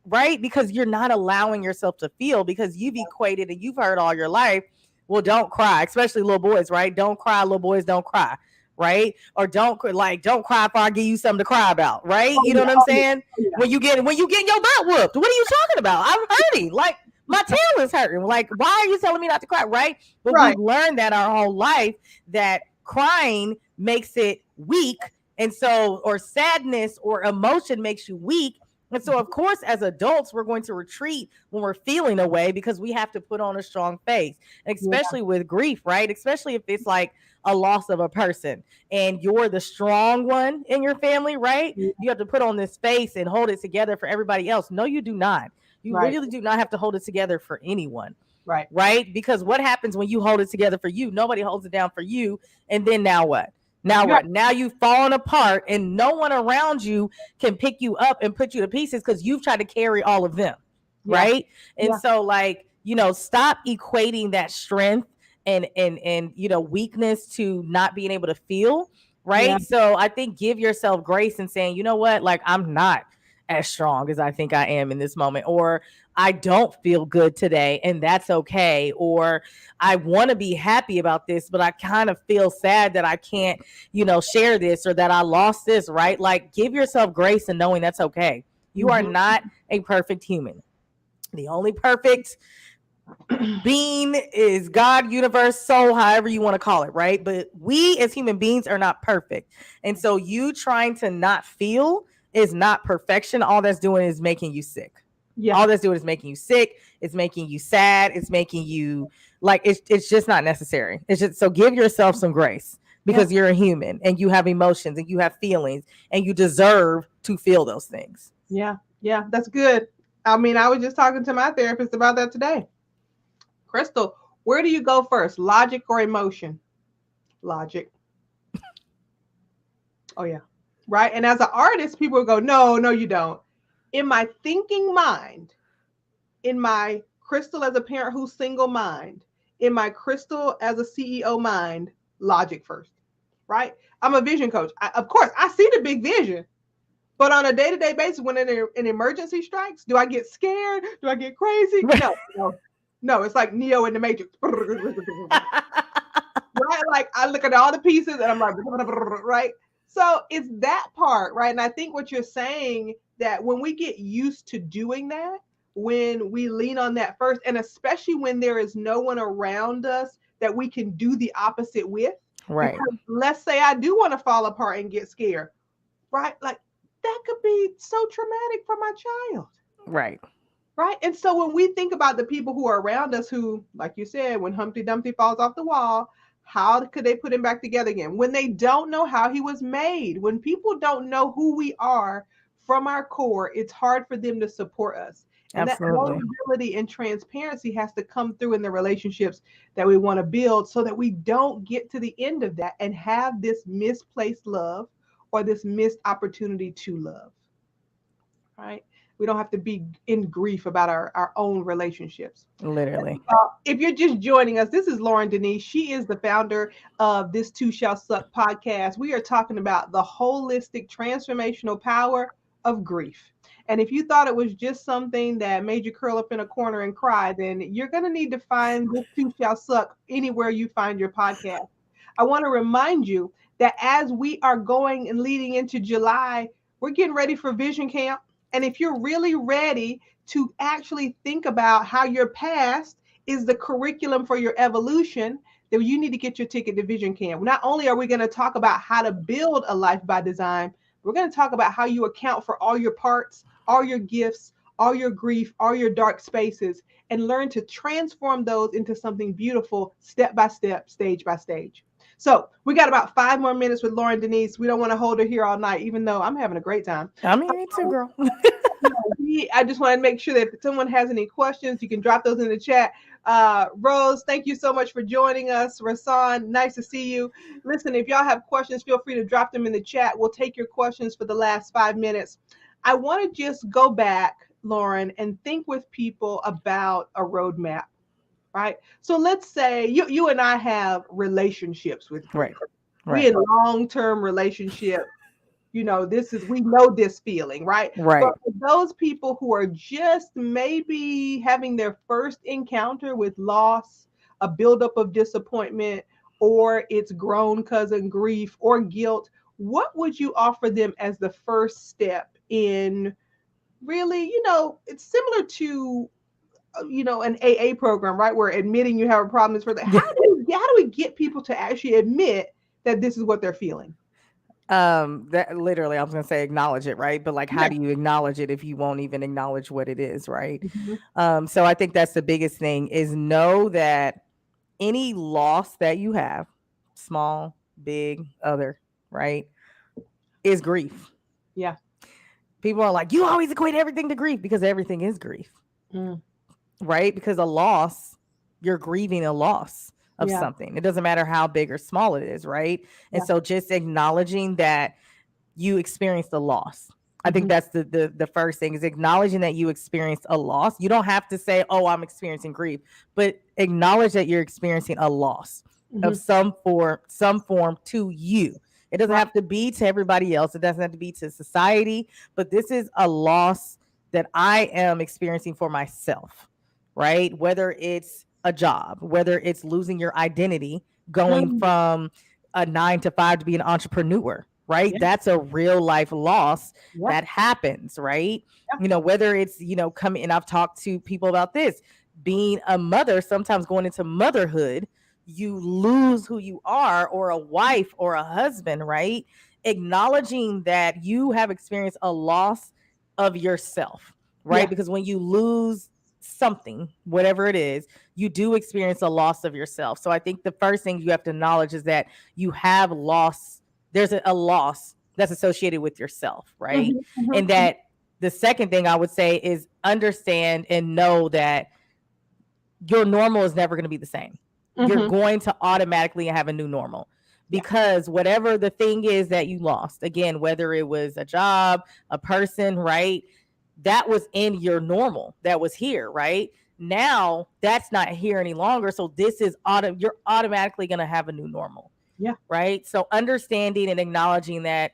B: Right? Because you're not allowing yourself to feel, because you've equated and you've heard all your life, well, don't cry, especially little boys, right? Don't cry, little boys, don't cry, right? Or don't cry if I give you something to cry about, right? You know what I'm saying? When you getting your butt whooped, what are you talking about? I'm hurting, like my tail is hurting. Like, why are you telling me not to cry, right? But we've learned that our whole life that crying makes it weak, and so, or sadness or emotion makes you weak. And so, of course, as adults, we're going to retreat when we're feeling away because we have to put on a strong face, especially with grief, right? Especially if it's like a loss of a person and you're the strong one in your family, right? You have to put on this face and hold it together for everybody else. No, you do not. You really do not have to hold it together for anyone. Right? Because what happens when you hold it together for you? Nobody holds it down for you. And then now what? Now what? Now you've fallen apart and no one around you can pick you up and put you to pieces because you've tried to carry all of them. Right. And so, like, stop equating that strength and weakness to not being able to feel, right? So I think give yourself grace and saying, you know what, like I'm not as strong as I think I am in this moment, or I don't feel good today, and that's okay, or I want to be happy about this, but I kind of feel sad that I can't, share this, or that I lost this, right? Like give yourself grace and knowing that's okay. You are not a perfect human. The only perfect being is God, universe, soul, however you want to call it, right? But we as human beings are not perfect. And so you trying to not feel is not perfection. All that's doing is making you sick. Yeah. All that's doing is making you sick. It's making you sad. It's making you like, it's just not necessary. It's just, so give yourself some grace, because you're a human and you have emotions and you have feelings and you deserve to feel those things.
A: Yeah. Yeah. That's good. I mean, I was just talking to my therapist about that today. Christal, where do you go first? Logic or emotion? Logic. Oh, yeah. Right. And as an artist, people will go, no, you don't. In my thinking mind, in my Christal as a parent who's single mind, in my Christal as a CEO mind, logic first. Right. I'm a vision coach. Of course, I see the big vision. But on a day-to-day basis, when an emergency strikes, do I get scared? Do I get crazy? No, it's like Neo in the Matrix. Right? Like I look at all the pieces and I'm like, right? So it's that part, right? And I think what you're saying, that when we get used to doing that, when we lean on that first, and especially when there is no one around us that we can do the opposite with.
B: Right.
A: Because let's say I do want to fall apart and get scared, right? Like that could be so traumatic for my child.
B: Right.
A: Right. And so when we think about the people who are around us who, like you said, when Humpty Dumpty falls off the wall, how could they put him back together again? When they don't know how he was made, when people don't know who we are from our core, it's hard for them to support us. And
B: Absolutely.
A: that vulnerability and transparency has to come through in the relationships that we want to build, so that we don't get to the end of that and have this misplaced love or this missed opportunity to love. Right. We don't have to be in grief about our own relationships.
B: Literally.
A: If you're just joining us, this is Loryn Denise. She is the founder of This Too Shall Suck podcast. We are talking about the holistic transformational power of grief. And if you thought it was just something that made you curl up in a corner and cry, then you're going to need to find This Too Shall Suck anywhere you find your podcast. I want to remind you that as we are going and leading into July, we're getting ready for Vision Camp. And if you're really ready to actually think about how your past is the curriculum for your evolution, then you need to get your ticket to Vision Camp. Not only are we going to talk about how to build a life by design, we're going to talk about how you account for all your parts, all your gifts, all your grief, all your dark spaces, and learn to transform those into something beautiful, step by step, stage by stage. So we got about 5 more minutes with Loryn Denise. We don't want to hold her here all night, even though I'm having a great time.
B: I mean, me too, girl.
A: I just want to make sure that if someone has any questions, you can drop those in the chat. Rose, thank you so much for joining us. Rasan, nice to see you. Listen, if y'all have questions, feel free to drop them in the chat. We'll take your questions for the last 5 minutes. I want to just go back, Loryn, and think with people about a roadmap. Right. So let's say you and I have relationships with grief. Right. We in long-term relationship. We know this feeling, right?
B: Right.
A: But for those people who are just maybe having their first encounter with loss, a buildup of disappointment, or it's grown cousin grief or guilt, what would you offer them as the first step in really, it's similar to an AA program, right? Where admitting you have a problem is for that. How do we get people to actually admit that this is what they're feeling?
B: That literally, I was gonna say acknowledge it, right? But like, how do you acknowledge it if you won't even acknowledge what it is, right? Mm-hmm. So I think that's the biggest thing, is know that any loss that you have, small, big, other, right, is grief.
A: Yeah.
B: People are like, you always equate everything to grief, because everything is grief. Right? Because a loss, you're grieving a loss of something. It doesn't matter how big or small it is, right? And so just acknowledging that you experienced a loss. I think that's the first thing, is acknowledging that you experienced a loss. You don't have to say, oh, I'm experiencing grief, but acknowledge that you're experiencing a loss of some form to you. It doesn't
A: Right.
B: have to be to everybody else. It doesn't have to be to society, but this is a loss that I am experiencing for myself, right? Whether it's a job, whether it's losing your identity, going
A: Mm.
B: from a 9 to 5 to be an entrepreneur, right?
A: Yeah.
B: That's a real life loss
A: Yeah.
B: that happens, right?
A: Yeah.
B: Whether it's, coming, and I've talked to people about this, being a mother, sometimes going into motherhood, you lose who you are, or a wife or a husband, right? Acknowledging that you have experienced a loss of yourself, right?
A: Yeah.
B: Because when you lose something, whatever it is, you do experience a loss of yourself. So I think the first thing you have to acknowledge is that you have lost, there's a loss that's associated with yourself, right? And
A: Mm-hmm.
B: that the second thing I would say is understand and know that your normal is never going to be the same. You're
A: Mm-hmm.
B: going to automatically have a new normal,
A: Yeah.
B: because whatever the thing is that you lost, again, whether it was a job, a person, right? That was in your normal, that was here, right? Now that's not here any longer. So this is you're automatically going to have a new normal.
A: Yeah.
B: Right. So understanding and acknowledging that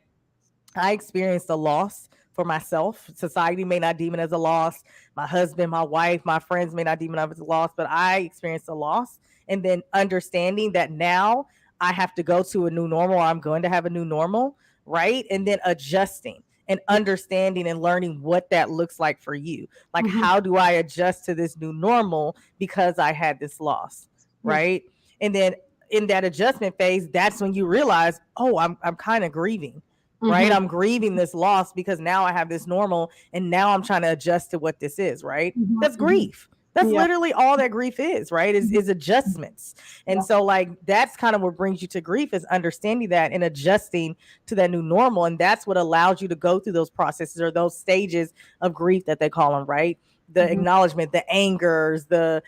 B: I experienced a loss for myself. Society may not deem it as a loss. My husband, my wife, my friends may not deem it as a loss, but I experienced a loss. And then understanding that now I have to go to a new normal. I'm going to have a new normal, right? And then adjusting and
A: Yeah.
B: understanding and learning what that looks like for you. Like,
A: Mm-hmm.
B: how do I adjust to this new normal because I had this loss,
A: Yeah.
B: right? And then in that adjustment phase, that's when you realize, oh, I'm kind of grieving, right?
A: Mm-hmm.
B: I'm grieving this loss because now I have this normal, and now I'm trying to adjust to what this is, right?
A: Mm-hmm.
B: That's
A: Mm-hmm.
B: grief. That's
A: Yeah.
B: literally all that grief is, right? Is adjustments. And
A: Yeah.
B: so, like, that's kind of what brings you to grief, is understanding that and adjusting to that new normal. And that's what allows you to go through those processes, or those stages of grief that they call them, right? The
A: Mm-hmm.
B: acknowledgement, the angers, the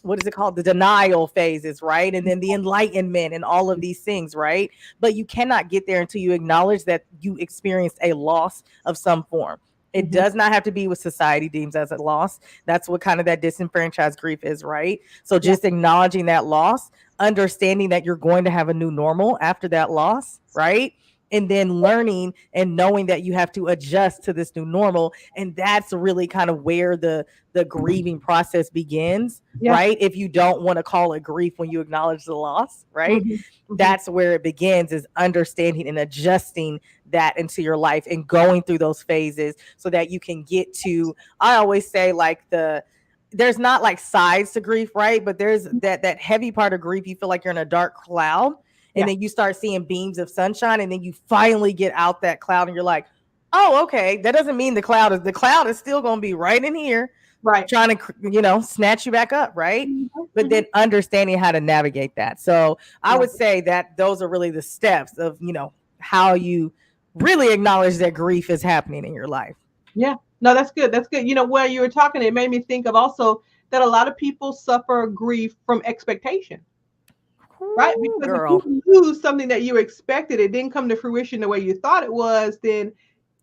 B: what is it called? The denial phases, right? And then the enlightenment and all of these things, right? But you cannot get there until you acknowledge that you experienced a loss of some form. It
A: Mm-hmm.
B: does not have to be what society deems as a loss. That's what kind of that disenfranchised grief is, right? So just acknowledging that loss, understanding that you're going to have a new normal after that loss, right? And then learning and knowing that you have to adjust to this new normal. And that's really kind of where the grieving process begins,
A: Yeah.
B: right? If you don't want to call it grief when you acknowledge the loss, right?
A: Mm-hmm. Mm-hmm.
B: That's where it begins, is understanding and adjusting that into your life and going through those phases so that you can get to, I always say, like, there's not like sides to grief, right? But there's that heavy part of grief. You feel like you're in a dark cloud, and then you start seeing beams of sunshine, and then you finally get out that cloud, and you're like, oh, okay. That doesn't mean the cloud is still going to be right in here,
A: Right.
B: trying to, snatch you back up, right?
A: Mm-hmm.
B: But then understanding how to navigate that. So I would say that those are really the steps of, how you really acknowledge that grief is happening in your life.
A: Yeah. No, that's good. That's good. While you were talking, it made me think of also that a lot of people suffer grief from expectation. Right?
B: Ooh,
A: Because if
B: girl.
A: you lose something that you expected, it didn't come to fruition the way you thought it was, then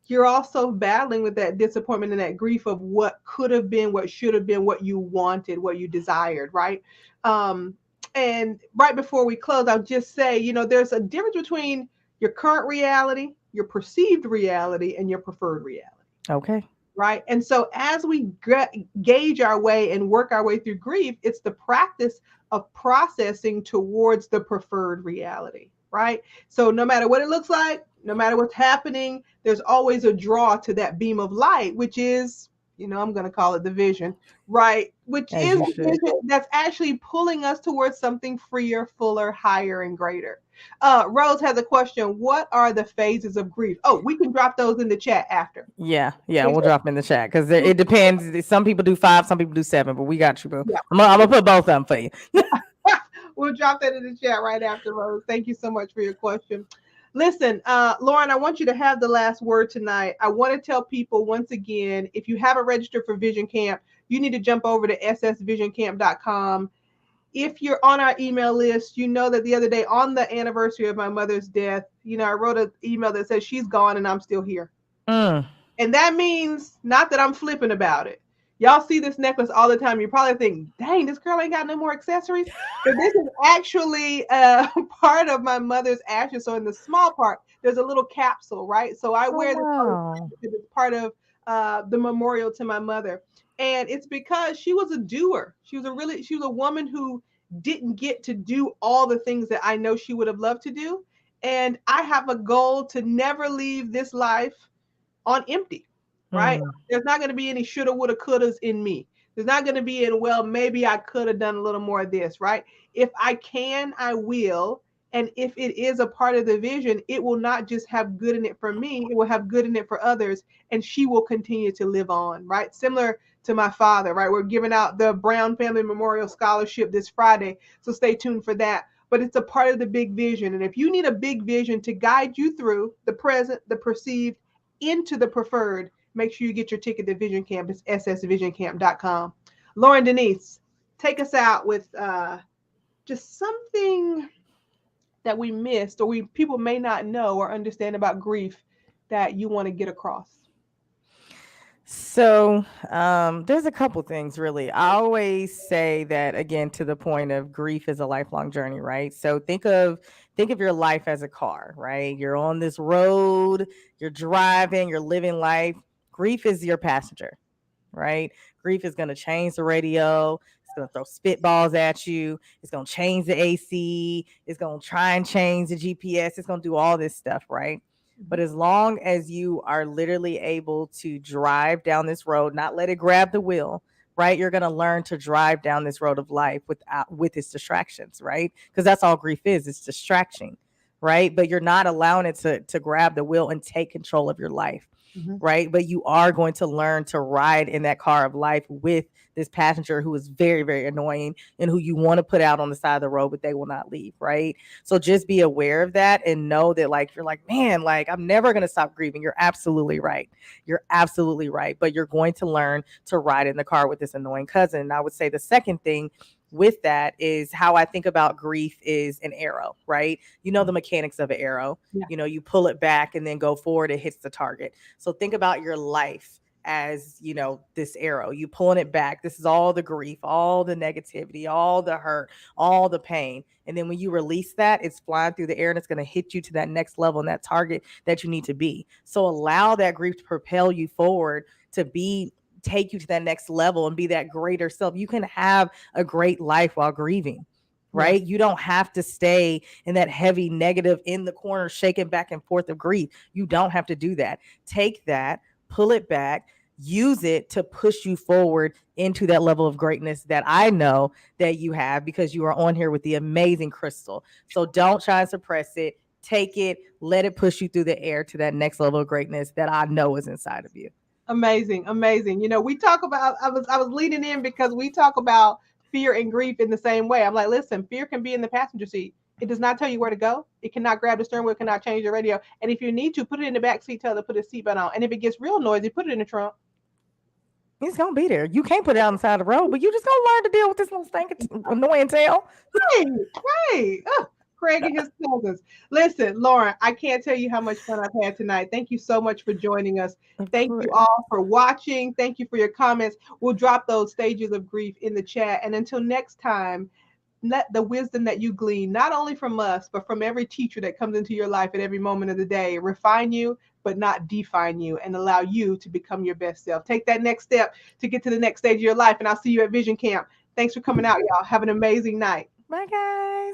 A: you're also battling with that disappointment and that grief of what could have been, what should have been, what you wanted, what you desired, right? And right before we close, I'll just say, there's a difference between your current reality, your perceived reality, and your preferred reality.
B: Okay.
A: Right. And so as we gauge our way and work our way through grief, it's the practice of processing towards the preferred reality. Right. So no matter what it looks like, no matter what's happening, there's always a draw to that beam of light, which is, I'm going to call it the vision, right? Which
B: As
A: is
B: you
A: the
B: should.
A: vision that's actually pulling us towards something freer, fuller, higher, and greater. Rose has a question. What are the phases of grief? Oh, we can drop those in the chat after.
B: Yeah, we'll drop them in the chat, because it depends. Some people do 5, some people do 7, but we got you, boo.
A: Yeah.
B: I'm gonna put both of them for you.
A: We'll drop that in the chat right after, Rose. Thank you so much for your question. Listen, Loryn, I want you to have the last word tonight. I want to tell people once again, if you haven't registered for Vision Camp, you need to jump over to ssvisioncamp.com. If you're on our email list, you know that the other day on the anniversary of my mother's death, I wrote an email that says she's gone and I'm still here.
B: Mm.
A: And that means not that I'm flipping about it. Y'all see this necklace all the time. You probably think, dang, this girl ain't got no more accessories. But this is actually part of my mother's ashes. So in the small part, there's a little capsule, right? So I
B: Oh,
A: wear this all the
B: wow.
A: time because it's part of the memorial to my mother. And it's because she was a doer. She was a woman who didn't get to do all the things that I know she would have loved to do. And I have a goal to never leave this life on empty, right?
B: Mm,
A: There's not going to be any shoulda, woulda, couldas in me. There's not going to be in, well, maybe I could have done a little more of this, right? If I can, I will. And if it is a part of the vision, it will not just have good in it for me, it will have good in it for others. And she will continue to live on, right? Similar to my father, right? We're giving out the Brown Family Memorial Scholarship this Friday. So stay tuned for that. But it's a part of the big vision. And if you need a big vision to guide you through the present, the perceived, into the preferred, make sure you get your ticket to Vision Camp. It's ssvisioncamp.com. Loryn Denise, take us out with just something that we missed or we people may not know or understand about grief that you want to get across.
B: So, there's a couple things really. I always say that again to the point of grief is a lifelong journey, right? So think of your life as a car, right? You're on this road, you're driving, you're living life. Grief is your passenger, right? Grief is going to change the radio. It's going to throw spitballs at you. It's going to change the AC. It's going to try and change the GPS. It's going to do all this stuff, right? But as long as you are literally able to drive down this road, not let it grab the wheel, right? You're going to learn to drive down this road of life with its distractions, right? Because that's all grief is, it's distraction, right? But you're not allowing it to grab the wheel and take control of your life,
A: Mm-hmm.
B: right? But you are going to learn to ride in that car of life with this passenger who is very, very annoying and who you want to put out on the side of the road, but they will not leave, right? So just be aware of that and know that, like, you're like, man, like, I'm never going to stop grieving. You're absolutely right. You're absolutely right. But you're going to learn to ride in the car with this annoying cousin. And I would say the second thing with that is how I think about grief is an arrow, right? You know the mechanics of an arrow.
A: Yeah.
B: You know, you pull it back and then go forward, it hits the target. So think about your life as, you know, this arrow. You pulling it back. This is all the grief, all the negativity, all the hurt, all the pain. And then when you release that, it's flying through the air and it's going to hit you to that next level and that target that you need to be. So allow that grief to propel you forward to take you to that next level and be that greater self. You can have a great life while grieving, right? Yeah. You don't have to stay in that heavy negative in the corner, shaking back and forth of grief. You don't have to do that. Take that, pull it back, use it to push you forward into that level of greatness that I know that you have because you are on here with the amazing Christal. So don't try and suppress it. Take it, let it push you through the air to that next level of greatness that I know is inside of you.
A: Amazing, amazing. You know, we talk about I was leading in because we talk about fear and grief in the same way. I'm like, listen, fear can be in the passenger seat. It does not tell you where to go. It cannot grab the steering wheel, cannot change the radio. And if you need to, put it in the back seat, tell it to put a seatbelt on. And if it gets real noisy, put it in the trunk.
B: It's gonna be there. You can't put it out on the side of the road, but you just gonna learn to deal with this little stinking annoying tail.
A: Right, right. Craig and his cousins. Listen, Loryn, I can't tell you how much fun I've had tonight. Thank you so much for joining us. Thank you all for watching. Thank you for your comments. We'll drop those stages of grief in the chat. And until next time, let the wisdom that you glean, not only from us, but from every teacher that comes into your life at every moment of the day, refine you, but not define you, and allow you to become your best self. Take that next step to get to the next stage of your life. And I'll see you at Vision Camp. Thanks for coming out, y'all. Have an amazing night.
B: Bye, guys.